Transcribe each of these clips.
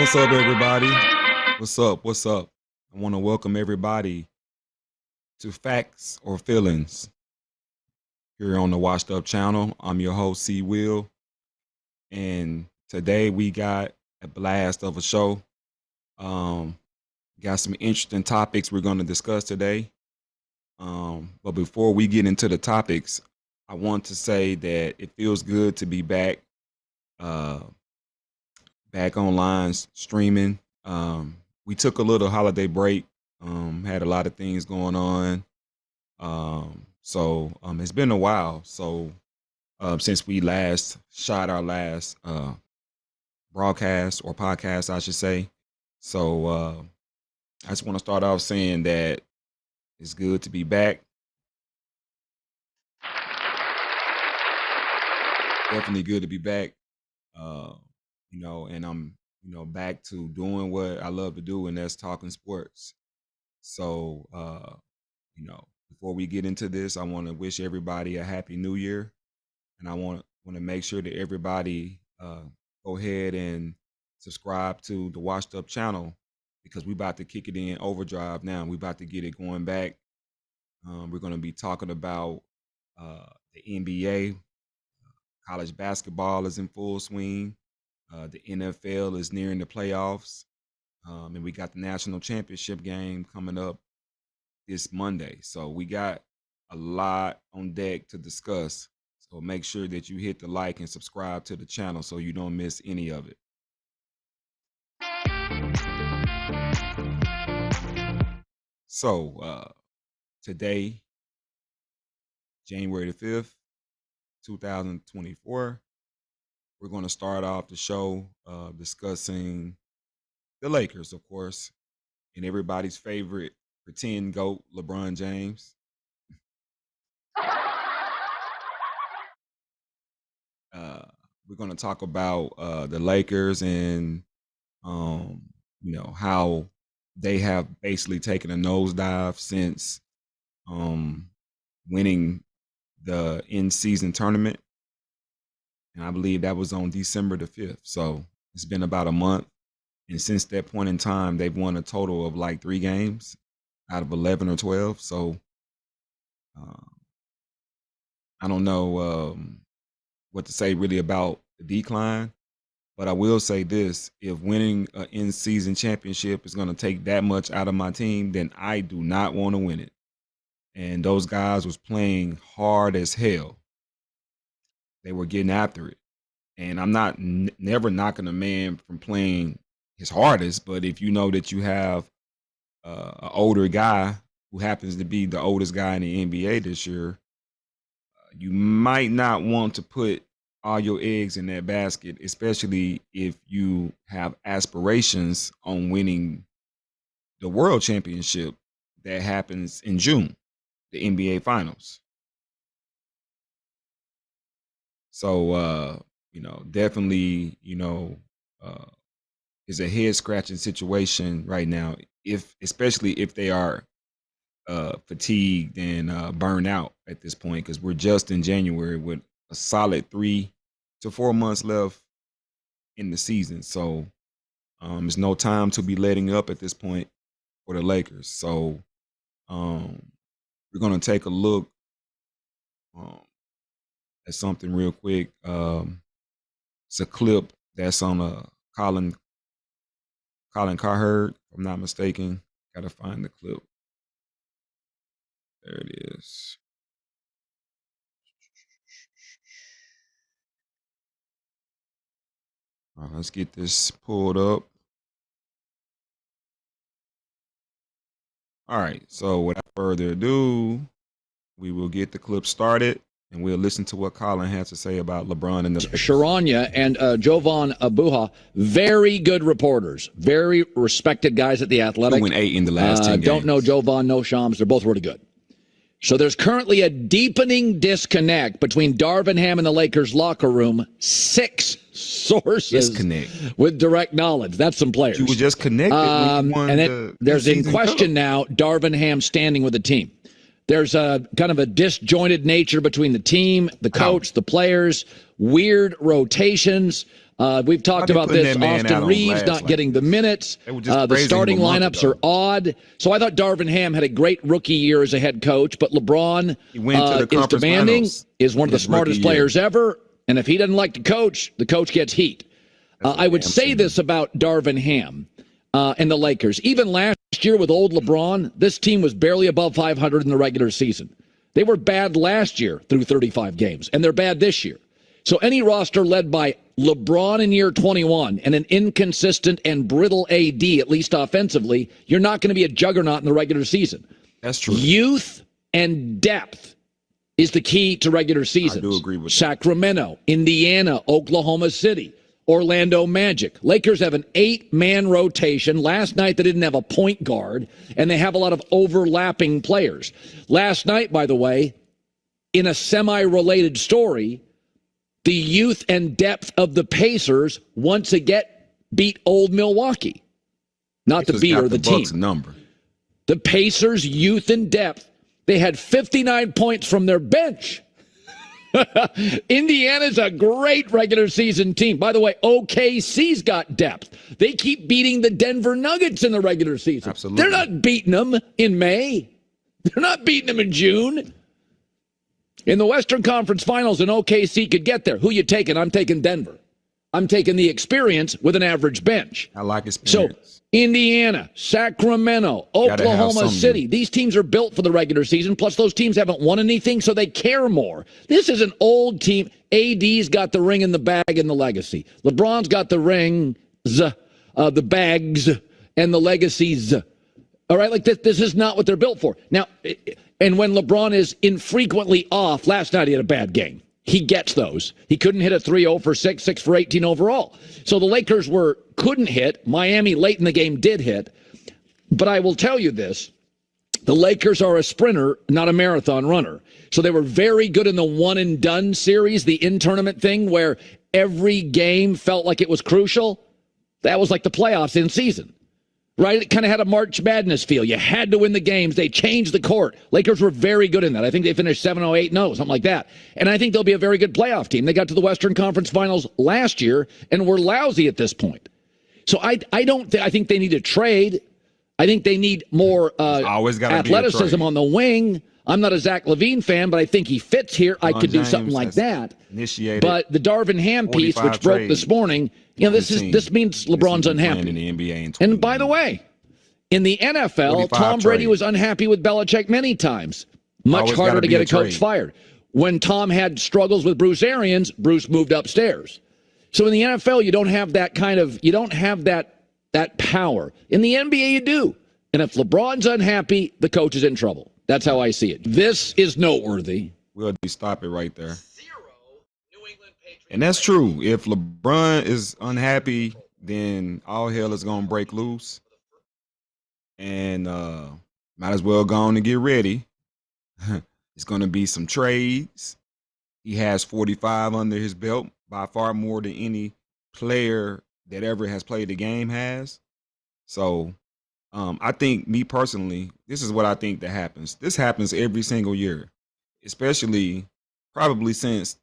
What's up, everybody? What's up? What's up? I want to welcome everybody to Facts or Feelings here on the Washed Up channel. I'm your host, Cee Will, and today we got a blast of a show. Got some interesting topics we're going to discuss today. But before we get into the topics, I want to say that it feels good to be back, back online streaming. We took a little holiday break, had a lot of things going on. So it's been a while. So since we last shot our last broadcast or podcast, I should say. So I just want to start off saying that it's good to be back. Definitely good to be back. And I'm back to doing what I love to do, and that's talking sports. So before we get into this, I want to wish everybody a happy new year, and I want to make sure that everybody go ahead and subscribe to the Washed Up channel, because we about to kick it in overdrive now. We about to get it going back. We're going to be talking about the NBA. College basketball is in full swing. The NFL is nearing the playoffs. And we got the national championship game coming up this Monday. So we got a lot on deck to discuss. So make sure that you hit the like and subscribe to the channel so you don't miss any of it. So today, January the 5th, 2024, we're going to start off the show discussing the Lakers, of course, and everybody's favorite pretend GOAT, LeBron James. We're going to talk about the Lakers and, how they have basically taken a nosedive since winning the in-season tournament. And I believe that was on December the 5th. So it's been about a month. And since that point in time, they've won a total of like 3 games out of 11 or 12. So I don't know what to say really about the decline. But I will say this: if winning an in-season championship is going to take that much out of my team, then I do not want to win it. And those guys was playing hard as hell. They were getting after it. And I'm not never knocking a man from playing his hardest, but if you know that you have an older guy who happens to be the oldest guy in the NBA this year, you might not want to put all your eggs in that basket, especially if you have aspirations on winning the world championship that happens in June, the NBA finals. So, definitely, is a head scratching situation right now, especially if they are fatigued and burned out at this point, because we're just in January with a solid 3 to 4 months left in the season. So there's no time to be letting up at this point for the Lakers. So we're going to take a look at something real quick. It's a clip that's on Colin Cowherd, if I'm not mistaken. Gotta find the clip. There it is. All right, let's get this pulled up. All right, so without further ado, we will get the clip started, and we'll listen to what Colin has to say about LeBron and the Sharanya and Jovan Abuha, very good reporters, very respected guys at The Athletic. 2-8 in the last 10 games. Don't know Jovan, no Shams. They're both really good. So there's currently a deepening disconnect between Darvin Ham and the Lakers locker room. 6 sources with direct knowledge. That's some players. You were just connected when you won and there's in question now Darvin Ham standing with the team. There's a kind of a disjointed nature between the team, the coach, the players, weird rotations. We've talked about this. Austin Reeves not getting the minutes. The starting lineups are odd. So I thought Darvin Ham had a great rookie year as a head coach, but LeBron is demanding, is one of the smartest players ever. And if he doesn't like the coach gets heat. I would say this about Darvin Ham and the Lakers. Even last year with old LeBron, this team was barely above 500 in the regular season. They were bad last year through 35 games, and they're bad this year. So any roster led by LeBron in year 21 and an inconsistent and brittle AD, at least offensively, you're not going to be a juggernaut in the regular season. That's true. Youth and depth is the key to regular seasons. I do agree with Sacramento, Indiana, Oklahoma City, Orlando Magic. Lakers have an 8-man rotation. Last night they didn't have a point guard, and they have a lot of overlapping players. Last night, by the way, in a semi-related story, the youth and depth of the Pacers once again beat old Milwaukee. Not the beat or the team. Number. The Pacers' youth and depth, they had 59 points from their bench. Indiana's a great regular season team. By the way, OKC's got depth. They keep beating the Denver Nuggets in the regular season. Absolutely. They're not beating them in May. They're not beating them in June. In the Western Conference Finals, an OKC could get there. Who you taking? I'm taking Denver. I'm taking the experience with an average bench. I like experience. So Indiana, Sacramento, Oklahoma City. These teams are built for the regular season. Plus, those teams haven't won anything, so they care more. This is an old team. AD's got the ring in the bag and the legacy. LeBron's got the rings, the bags, and the legacies. All right, like this is not what they're built for. Now, and when LeBron is infrequently off, last night he had a bad game. He gets those. He couldn't hit a 3-0 for 6, 6 for 18 overall. So the Lakers couldn't hit. Miami late in the game did hit. But I will tell you this. The Lakers are a sprinter, not a marathon runner. So they were very good in the one-and-done series, the in-tournament thing, where every game felt like it was crucial. That was like the playoffs in season. Right? It kind of had a March Madness feel. You had to win the games. They changed the court. Lakers were very good in that. I think they finished 7-0, 8-0, something like that. And I think they'll be a very good playoff team. They got to the Western Conference Finals last year and were lousy at this point. So I think they need a trade. I think they need more athleticism on the wing. I'm not a Zach LaVine fan, but I think he fits here. I could do something like that. But the Darvin Ham piece, which broke this morning, this means LeBron's unhappy. In the NBA and by the way, in the NFL, Tom Brady was unhappy with Belichick many times. Much harder to get a coach fired. When Tom had struggles with Bruce Arians, Bruce moved upstairs. So in the NFL, you don't have that that power. In the NBA, you do. And if LeBron's unhappy, the coach is in trouble. That's how I see it. This is noteworthy. We'll stop it right there. And that's true. If LeBron is unhappy, then all hell is going to break loose. And might as well go on and get ready. It's going to be some trades. He has 45 under his belt, by far more than any player that ever has played the game has. So I think, me personally, this is what I think that happens. This happens every single year, especially probably since,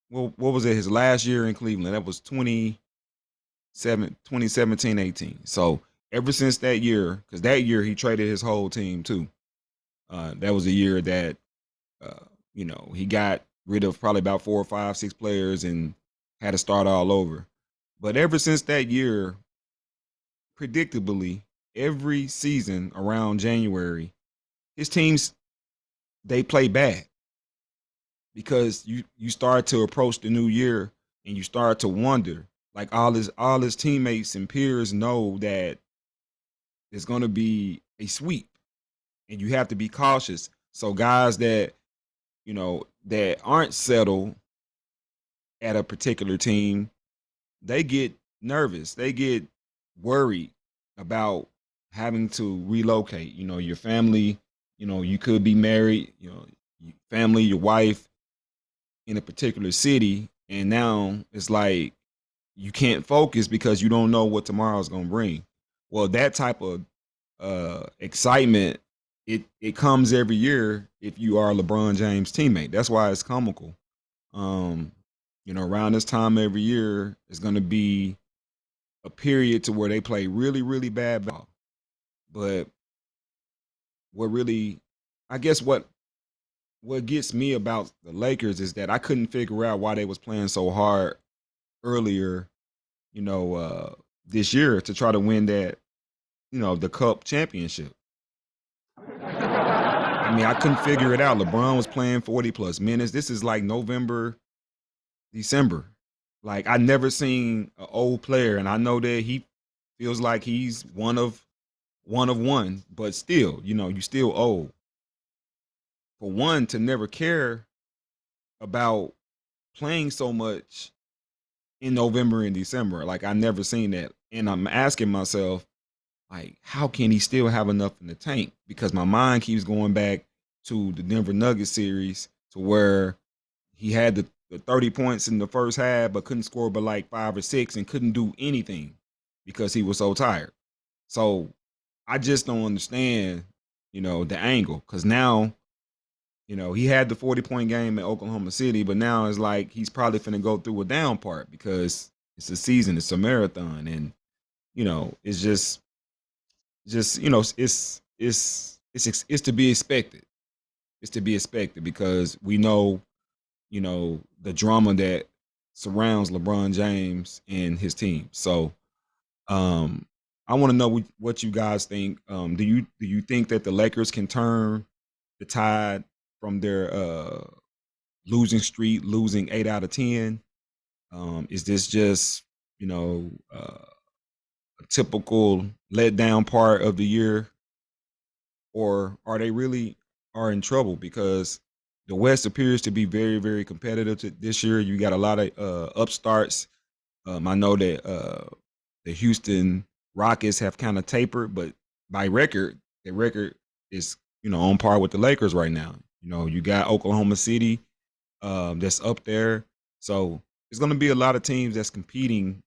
what was it, his last year in Cleveland? That was 2017, 18. So ever since that year, because that year he traded his whole team too. That was a year that, he got rid of probably about 4 or 5, 6 players and had to start all over. But ever since that year, predictably, every season around January, his teams, they play bad. Because you start to approach the new year and you start to wonder, like all his teammates and peers know that there's going to be a sweep and you have to be cautious. So guys that, that aren't settled at a particular team, they get nervous. They get worried about having to relocate. Your family, you could be married, family, your wife, in a particular city, and now it's like you can't focus because you don't know what tomorrow's going to bring. Well, that type of excitement, it comes every year if you are a LeBron James teammate. That's why it's comical. around this time every year is going to be a period to where they play really, really bad ball. But what really, I guess what gets me about the Lakers is that I couldn't figure out why they was playing so hard earlier, this year to try to win that, the Cup championship. I mean, I couldn't figure it out. LeBron was playing 40 plus minutes. This is like November, December. Like I never seen an old player, and I know that he feels like he's one, but still, you still old. For one to never care about playing so much in November and December. Like I never seen that. And I'm asking myself, like, how can he still have enough in the tank? Because my mind keeps going back to the Denver Nuggets series to where he had the 30 points in the first half, but couldn't score but like 5 or 6 and couldn't do anything because he was so tired. So I just don't understand, the angle. Because now, he had the 40-point game in Oklahoma City, but now it's like he's probably finna go through a down part because it's a season, it's a marathon, and it's just it's to be expected. It's to be expected because we know the drama that surrounds LeBron James and his team. So I want to know what you guys think. Do you think that the Lakers can turn the tide from their losing streak, losing 8 out of 10? Is this just a typical letdown part of the year, or are they really are in trouble because the West appears to be very, very competitive this year. You got a lot of upstarts. I know that the Houston Rockets have kind of tapered, but by record, their record is on par with the Lakers right now. You got Oklahoma City that's up there, so there's going to be a lot of teams that's competing,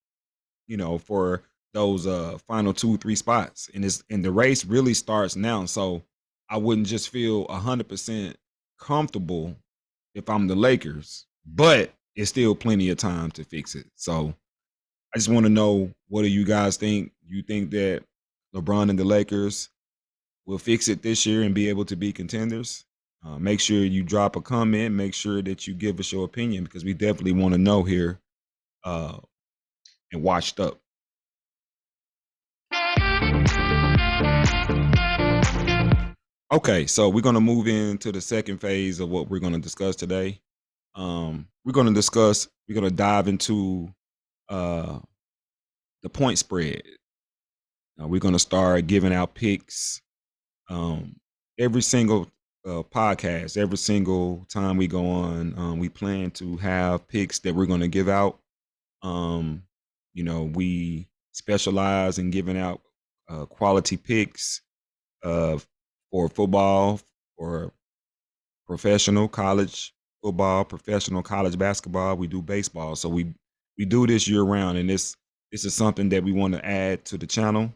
for those final 2-3 spots, and the race really starts now. So I wouldn't just feel 100% comfortable if I'm the Lakers, but it's still plenty of time to fix it. So I just want to know, what do you guys think? You think that LeBron and the Lakers will fix it this year and be able to be contenders? Make sure you drop a comment. Make sure that you give us your opinion because we definitely want to know here and Washed Up. Okay, so we're going to move into the second phase of what we're going to discuss today. We're going to dive into the point spread. We're going to start giving out picks every single podcast, every single time we go on. We plan to have picks that we're going to give out. We specialize in giving out quality picks for football, or professional college football, professional college basketball. We do baseball, so we do this year round, and this is something that we want to add to the channel.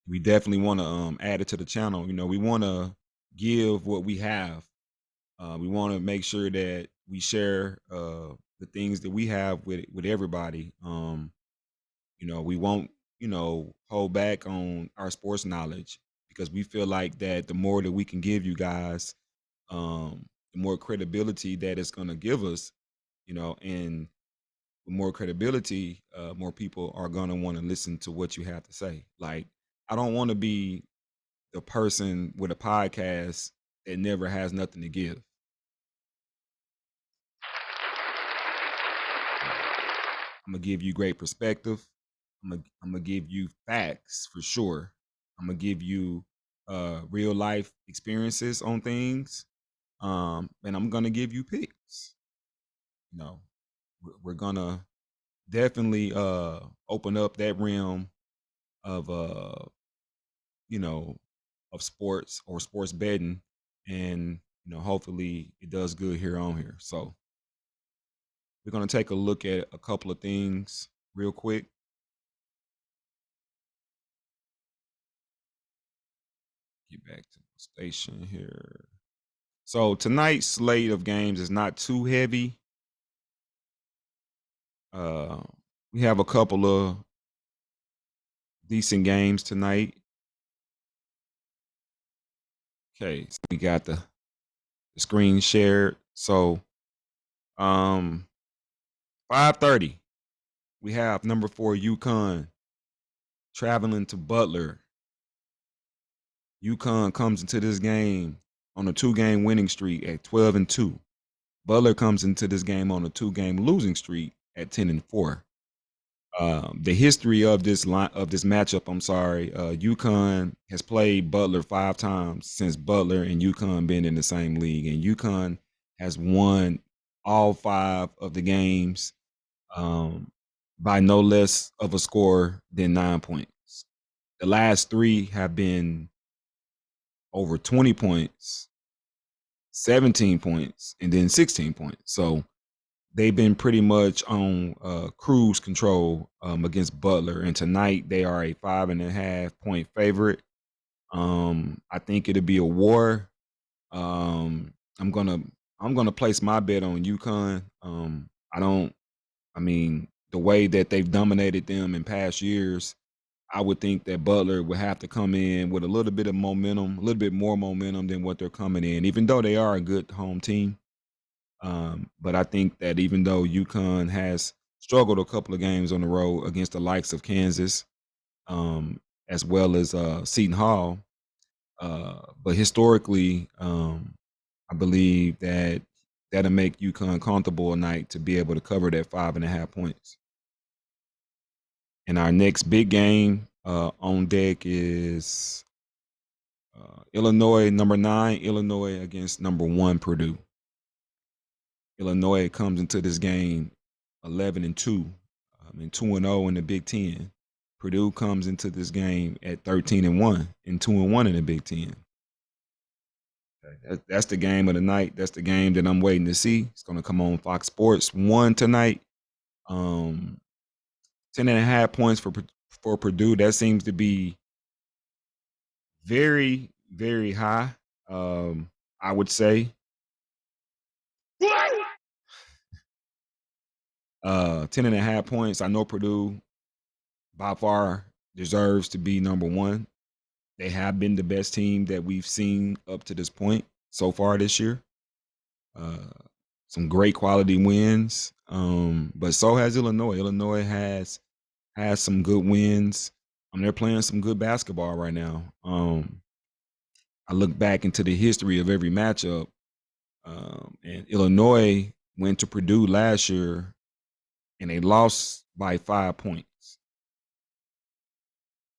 We definitely want to add it to the channel. We want to give what we have. We want to make sure that we share the things that we have with everybody. We won't hold back on our sports knowledge because we feel like that the more that we can give you guys, the more credibility that it's going to give us, and the more credibility, more people are going to want to listen to what you have to say. Like, I don't want to be the person with a podcast that never has nothing to give. I'm going to give you great perspective. I'm gonna give you facts for sure. I'm gonna give you real life experiences on things, and I'm gonna give you picks. We're gonna definitely open up that realm of you know of sports or sports betting, and hopefully it does good here on here. So we're gonna take a look at a couple of things real quick. Get back to station here. So tonight's slate of games is not too heavy. We have a couple of decent games tonight. Okay, so we got the screen shared. So 5:30, we have number 4 UConn traveling to Butler. UConn comes into this game on a 2-game winning streak at 12-2. Butler comes into this game on a 2-game losing streak at 10-4. The history of this matchup, UConn has played Butler 5 times since Butler and UConn been in the same league, and UConn has won all 5 of the games by no less of a score than 9 points. The last 3 have been over 20 points, 17 points, and then 16 points. So they've been pretty much on cruise control against Butler, and tonight they are a 5.5 point favorite. I think it'll be a war. I'm gonna place my bet on UConn. The way that they've dominated them in past years, I would think that Butler would have to come in with a little bit of momentum, a little bit more momentum than what they're coming in, even though they are a good home team. But I think that even though UConn has struggled a couple of games on the road against the likes of Kansas, as well as Seton Hall, but historically, I believe that that'll make UConn comfortable tonight to be able to cover that 5.5 points. And our next big game on deck is Illinois, number 9, Illinois against number 1, Purdue. Illinois comes into this game 11-2, and 2-0 in the Big Ten. Purdue comes into this game at 13-1 and 2-1 in the Big Ten. That's the game of the night. That's the game that I'm waiting to see. It's going to come on Fox Sports 1 tonight. 10.5 points for Purdue. That seems to be very, very high. I would say. 10.5 points. I know Purdue by far deserves to be number 1. They have been the best team that we've seen up to this point so far this year. Some great quality wins, but so has Illinois. Illinois has some good wins. They're playing some good basketball right now. I look back into the history of every matchup, and Illinois went to Purdue last year, and they lost by 5 points.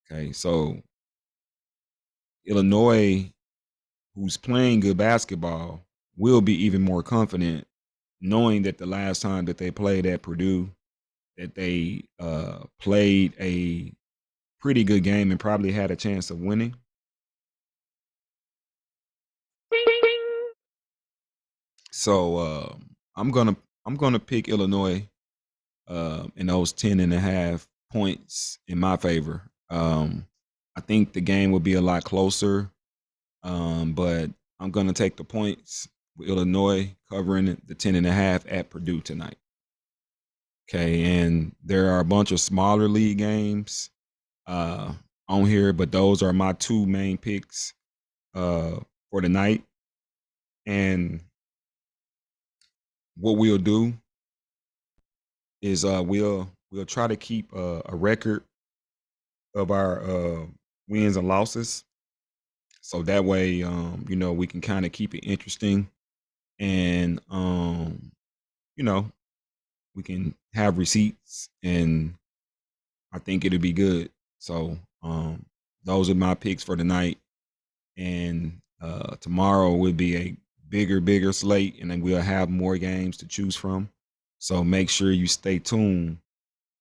Okay, so Illinois, who's playing good basketball, will be even more confident knowing that the last time that they played at Purdue, that they played a pretty good game and probably had a chance of winning. So I'm gonna pick Illinois in those 10.5 points in my favor. I think the game will be a lot closer, but I'm gonna take the points with Illinois covering the 10.5 at Purdue tonight. Okay, and there are a bunch of smaller league games on here, but those are my 2 main picks for the night. And what we'll do is we'll try to keep a record of our wins and losses, so that way we can kind of keep it interesting, and we can have receipts, and I think it'll be good. So those are my picks for tonight, and tomorrow will be a bigger slate, and then we'll have more games to choose from. So make sure you stay tuned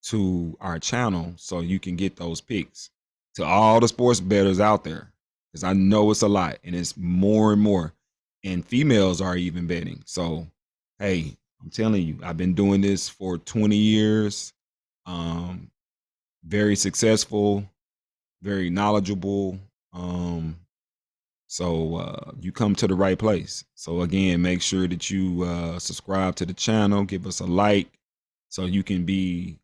to our channel so you can get those picks. To all the sports bettors out there, because I know it's a lot, and it's more and more, and females are even betting. So hey, I'm telling you, I've been doing this for 20 years. Very successful, very knowledgeable. So you come to the right place. So again, make sure that you subscribe to the channel, give us a like, so you can be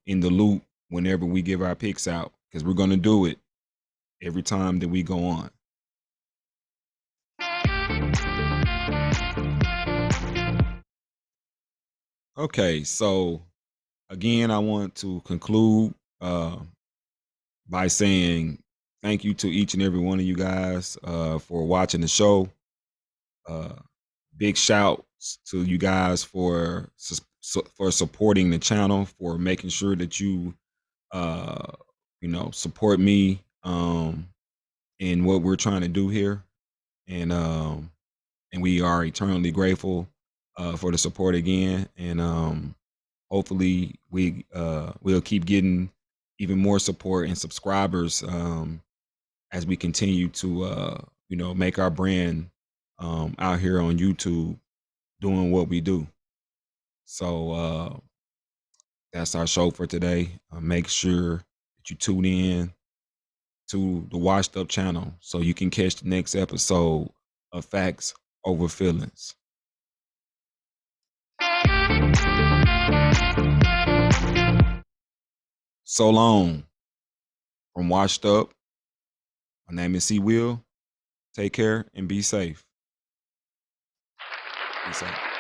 in the loop whenever we give our picks out, because we're going to do it every time that we go on. Okay, so again, I want to conclude by saying thank you to each and every one of you guys for watching the show. Big shouts to you guys for supporting the channel, for making sure that you support me in what we're trying to do here, and we are eternally grateful for the support again, and hopefully we'll keep getting even more support and subscribers as we continue to make our brand out here on YouTube doing what we do. So that's our show for today. Make sure that you tune in to the Washed Up channel so you can catch the next episode of Facts Over Feelings. So long from Washed Up. My name is Cee Will. Take care and be safe. Peace out.